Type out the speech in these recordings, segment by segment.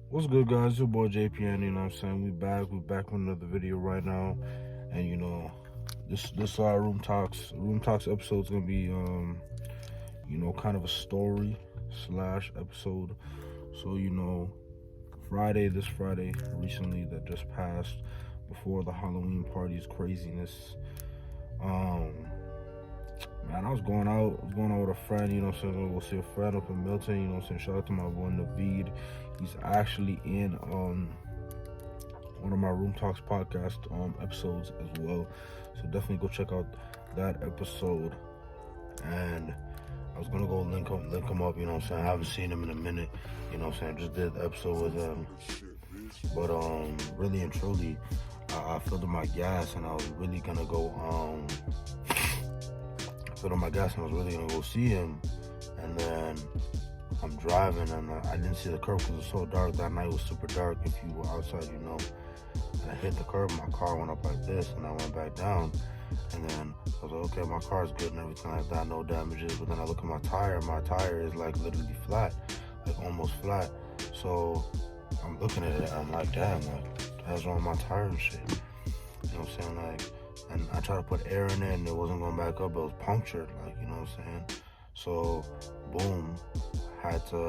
What's good, guys? Your boy JPN. You know what I'm saying? We're back with another video right now, and this room talks episode's gonna be kind of a story slash episode. So this Friday recently that just passed before the Halloween party's craziness. Um, Man, I was going out with a friend, you know what I'm saying, gonna go see a friend up in Milton, you know what I'm saying. Shout out to my boy Naveed. He's actually in one of my Room Talks podcast episodes as well. So definitely go check out that episode. And I was gonna go link him up, you know what I'm saying. I haven't seen him in a minute, you know what I'm saying. Just did the episode with him. But really and truly, I filled up my gas and I was really gonna go filled up my gas and I was really gonna go see him. And then I'm driving and I didn't see the curb because it was so dark. That night was super dark. If you were outside, you know. And I hit the curb, my car went up like this, and I went back down. And then I was like, okay, my car's good and everything like that, no damages. But then I look at my tire is like literally flat, like almost flat. So I'm looking at it, I'm like, damn, like, that's wrong with my tire and shit. You know what I'm saying? Like, and I tried to put air in it and it wasn't going back up, it was punctured, like, you know what I'm saying? So, boom, had to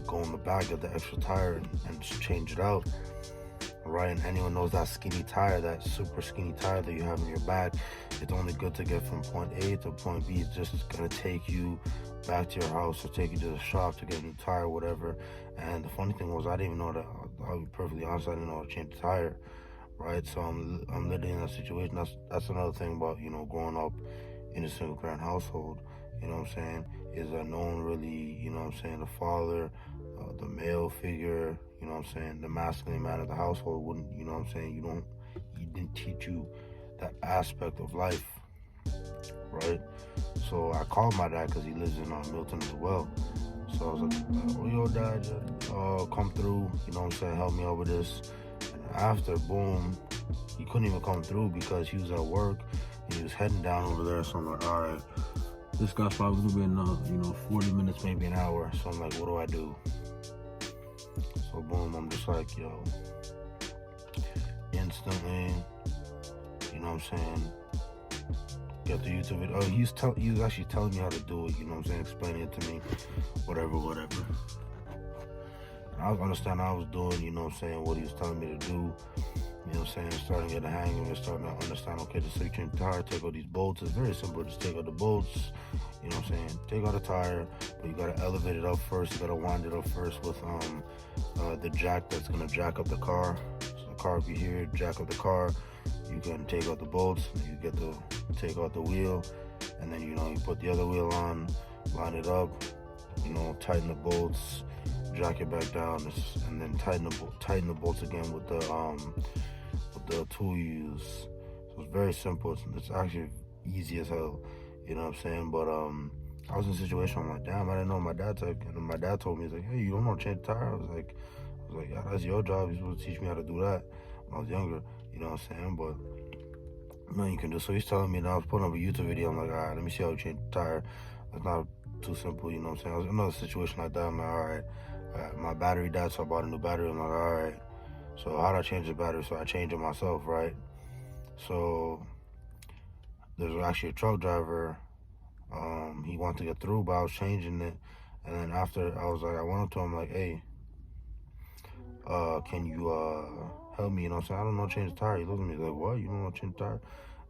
go in the back, get the extra tire and just change it out. Right, and anyone knows that skinny tire, that super skinny tire that you have in your back, it's only good to get from point A to point B. It's just gonna take you back to your house or take you to the shop to get a new tire, whatever. And the funny thing was, I didn't even know that. I'll be perfectly honest, I didn't know how to change the tire. Right, so I'm literally in that situation. That's another thing about growing up in a single parent household. You know what I'm saying? Is that no one really, you know what I'm saying, the father, the male figure, you know what I'm saying, the masculine man of the household wouldn't, you know what I'm saying, he didn't teach you that aspect of life, right? So I called my dad because he lives in Milton as well. So I was like, oh, yo, dad, come through, you know what I'm saying, help me out with this. And after, boom, he couldn't even come through because he was at work. He was heading down over there. So I'm like, all right, this guy's probably gonna be in 40 minutes, maybe an hour. So I'm like, what do I do? So boom, I'm just like, yo, instantly, you know what I'm saying, get the YouTube video. He was actually telling me how to do it, you know what I'm saying, explaining it to me, whatever. And I was understanding how I was doing, you know what I'm saying, what he was telling me to do, you know what I'm saying, starting to get the hang of it, starting to understand, okay, just so you change the tire, take out these bolts. It's very simple, just take out the bolts, you know what I'm saying, take out the tire, but you gotta elevate it up first, you gotta wind it up first with the jack that's gonna jack up the car. So the car will be here, jack up the car, you can take out the bolts, you get to take out the wheel, and then you put the other wheel on, line it up, tighten the bolts, jack it back down, and then tighten the bolts again with the tool you use. So it's very simple. It's actually easy as hell, you know what I'm saying? But I was in a situation, I'm like, damn, I didn't know. My dad told me, he's like, hey, you don't know how to change the tire? I was like, yeah, that's your job. You're supposed to teach me how to do that when I was younger, you know what I'm saying? But no, you can do. So he's telling me, and I was putting up a YouTube video. I'm like, all right, let me see how you change the tire. It's not too simple, you know what I'm saying? I was in another situation like that. I'm like, all right, my battery died, so I bought a new battery. I'm like, all right, so how do I change the battery? So I changed it myself, right? So there's actually a truck driver. He wanted to get through, but I was changing it. And then after, I went up to him like, hey, can you help me? You know what I'm saying? I don't know how to change the tire. He looked at me like, what? You don't know how to change the tire?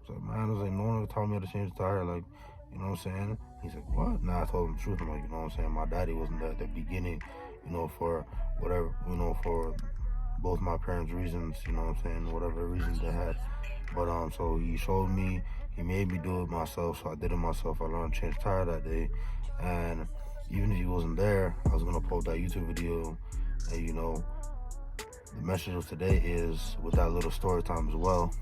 I was like, man, no one ever taught me how to change the tire. Like, you know what I'm saying? He's like, what? Nah, I told him the truth. I'm like, you know what I'm saying? My daddy wasn't there at the beginning, for whatever, for both my parents' reasons, you know what I'm saying? Whatever reasons they had. But, so he showed me, he made me do it myself, so I did it myself. I learned to change the tire that day. And even if he wasn't there, I was going to post that YouTube video. And, the message of today is with that little story time as well.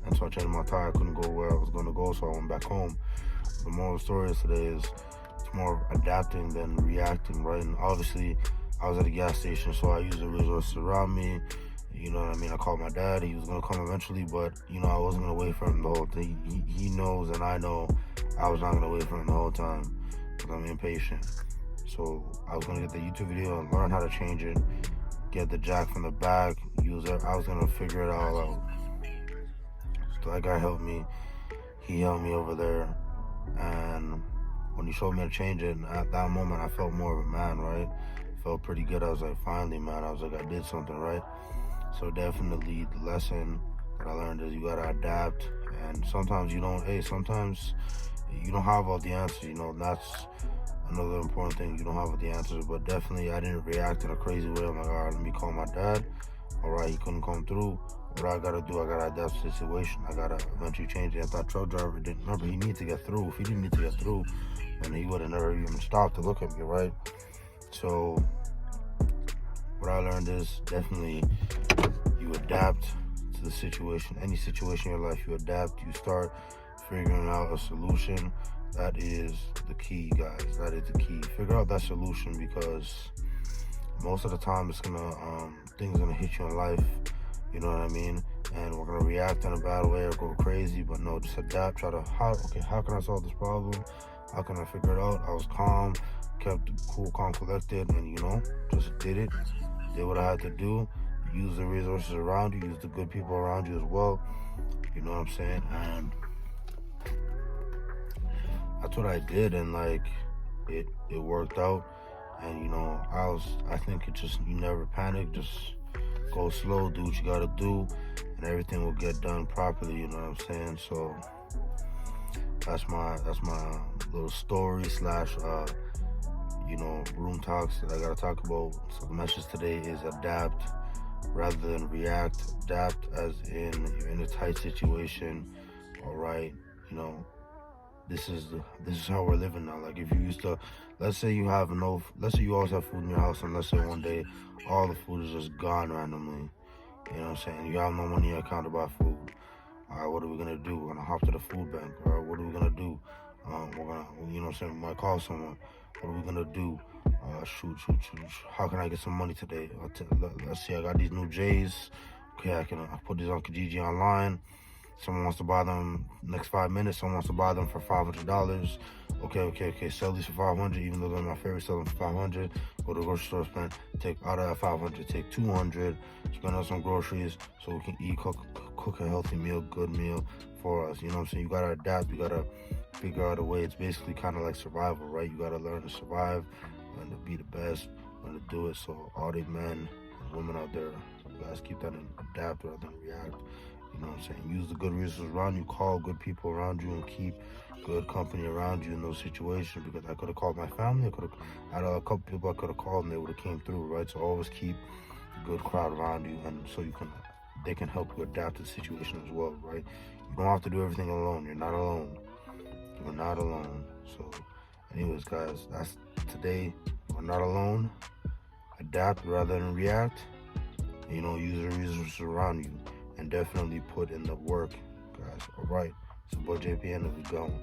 And so I changed my tire. I couldn't go where I was going to go, so I went back home. The moral of the story is today is it's more adapting than reacting, right? And obviously, I was at a gas station, so I used the resources around me. You know what I mean? I called my dad. He was going to come eventually, but, I wasn't going to wait for him the whole thing. He knows, and I know I was not going to wait for him the whole time because I'm impatient. So I was gonna get the YouTube video and learn how to change it, get the jack from the back, use it. I was gonna figure it all out. So that guy helped me. He helped me over there, and when he showed me how to change it, at that moment I felt more of a man, right? Felt pretty good. I was like, finally, man. I was like, I did something right. So definitely the lesson that I learned is you gotta adapt, and sometimes you don't. Hey, sometimes you don't have all the answers. You know, that's another important thing. You don't have all the answers, but definitely I didn't react in a crazy way. I'm like, all right, let me call my dad. All right, he couldn't come through. What I gotta do, I gotta adapt to the situation. I gotta eventually change it. If that truck driver didn't remember, he needed to get through. If he didn't need to get through, then he would have never even stopped to look at me, right? So what I learned is definitely you adapt to the situation. Any situation in your life, you adapt. You start figuring out a solution. That is the key, guys. That is the key. Figure out that solution, because most of the time it's gonna things gonna hit you in life. You know what I mean? And we're gonna react in a bad way or go crazy. But no, just adapt. Try to how can I solve this problem? How can I figure it out? I was calm, kept cool, calm, collected, and just did it. Did what I had to do. Use the resources around you. Use the good people around you as well. You know what I'm saying? And that's what I did, and it worked out. And I think it just, you never panic, just go slow, do what you gotta do, and everything will get done properly. You know what I'm saying? So that's my little story slash room talks that I gotta talk about. So the message today is adapt rather than react. Adapt as in you're in a tight situation. All right, this is how we're living now. Like, if you used to, let's say you always have food in your house, and let's say one day all the food is just gone randomly. You know what I'm saying? You have no money in your account to buy food. All right, what are we gonna do? We're gonna hop to the food bank. All right, what are we gonna do? We're gonna, you know what I'm saying? We might call someone. What are we gonna do? Shoot. How can I get some money today? Let's see. I got these new J's. Okay, I put these on Kijiji online. Someone wants to buy them next 5 minutes. Someone wants to buy them for $500. Okay. Sell these for $500, even though they're my favorite. Sell them for $500. Go to the grocery store, take out of that $500, take $200, spend on some groceries so we can eat, cook a healthy meal, good meal for us. You know what I'm saying? You gotta adapt. You gotta figure out a way. It's basically kind of like survival, right? You gotta learn to survive, learn to be the best, learn to do it. So all the men and women out there, guys, keep that in adapt rather than react. You know what I'm saying? Use the good resources around you, call good people around you, and keep good company around you in those situations. Because I could have called my family, I had a couple people I could have called, and they would have came through, right? So always keep a good crowd around you, and so they can help you adapt to the situation as well, right? You don't have to do everything alone. You're not alone. You're not alone. So anyways, guys, that's today. We're not alone. Adapt rather than react. And, use the resources around you. And definitely put in the work, guys. All right. It's your boy JPN, and we going.